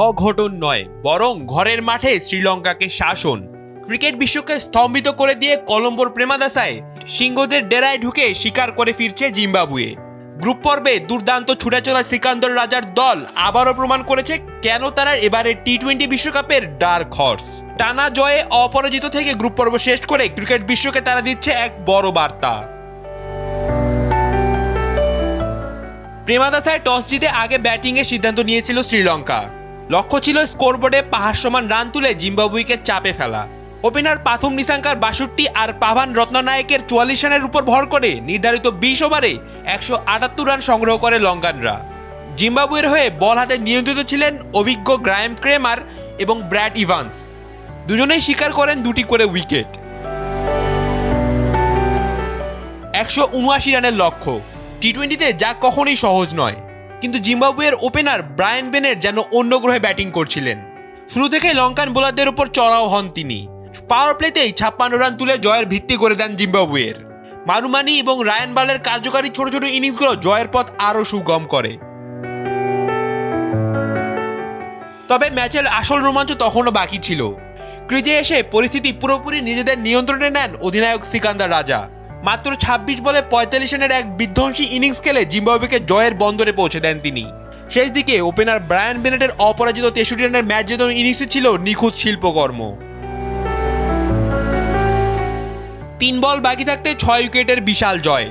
অঘটন নয়, বরং ঘরের মাঠে শ্রীলঙ্কাকে শাসন। ক্রিকেট বিশ্বকে স্তম্ভিত করে দিয়ে কলম্বোর প্রেমাদাসায় সিংহদের ডেরায় ঢুকে শিকার করে ফিরছে জিম্বাবুয়ে। গ্রুপ পর্বে দুর্দান্ত ছুটে চলা সিকান্দর রাজার দল আবারও প্রমাণ করেছে কেন তারা এবারে টি-20 বিশ্বকাপের ডার্ক হর্স। টানা জয়ে অপরাজিত থেকে গ্রুপ পর্ব শেষ করে ক্রিকেট বিশ্বকে তারা দিচ্ছে এক বড় বার্তা। প্রেমাদাসায় টস জিতে আগে ব্যাটিংয়ের সিদ্ধান্ত নিয়েছিল শ্রীলঙ্কা। লক্ষ্য ছিল স্কোরবোর্ডে পাহাড় সমান রান তুলে জিম্বাবুয়েকে চাপে ফেলা। ওপেনার পাথুম নিসাঙ্কার ৬২ আর পাভান রত্ননায়কের ৪৪ রানের উপর ভর করে নির্ধারিত ২০ ওভারে ১৭৮ রান সংগ্রহ করে লঙ্কানরা। জিম্বাবুয়ের হয়ে বল হাতে নিয়ন্ত্রিত ছিলেন অভিজ্ঞ গ্রায়াম ক্রেমার এবং ব্র্যাড ইভান্স। দুজনেই শিকার করেন ২টি করে উইকেট। ১৭৯ রানের লক্ষ্য। টি-20তে যা কখনোই সহজ নয়, কিন্তু জিম্বাবুয়ের ওপেনার ব্রায়ান বেনের যেন অন্য গ্রহে ব্যাটিং করছিলেন। শুরু থেকে লঙ্কান বোলারদের উপর চড়াও হন তিনি। পাওয়ার প্লেতেই ৫৬ রান তুলে জয়ের ভিত্তি করে দেন জিম্বাবুয়ের। মারুমানি এবং রায়ান বালের কার্যকারী ছোট ছোট ইনিংসগুলো জয়ের পথ আরও সুগম করে। তবে ম্যাচের আসল রোমাঞ্চ তখনও বাকি ছিল। ক্রিজে এসে পরিস্থিতি পুরোপুরি নিজেদের নিয়ন্ত্রণে নেন অধিনায়ক সিকান্দার রাজা। মাত্র ২৬ বলে ৪৫ রানের এক বিধ্বংসী ইনিংস খেলে জিম্বাবুয়েকে জয়ের বন্দরে পৌঁছে দেন তিনি। শেষ দিকে ওপেনার ব্রায়ান বেনেটের অপরাজিত ৬৩ রানের ম্যাচ জেতানো ইনিংসে ছিল নিখুঁত শিল্পকর্ম। ৩ বল বাকি থাকতে ৬ উইকেটের বিশাল জয়।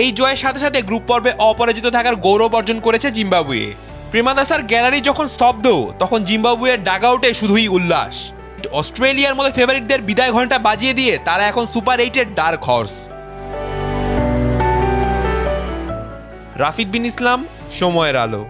এই জয়ের সাথে সাথে গ্রুপ পর্বে অপরাজিত থাকার গৌরব অর্জন করেছে জিম্বাবুয়ে। প্রেমাদাসার গ্যালারি যখন স্তব্ধ, তখন জিম্বাবুয়ের ডাগআউটে শুধুই উল্লাস। অস্ট্রেলিয়ার মতো ফেভারিটদের বিদায় ঘণ্টা বাজিয়ে দিয়ে তারা এখন সুপার 8-এর ডার্ক হর্স। রাফিদ বিন ইসলাম, সময়ের আলো।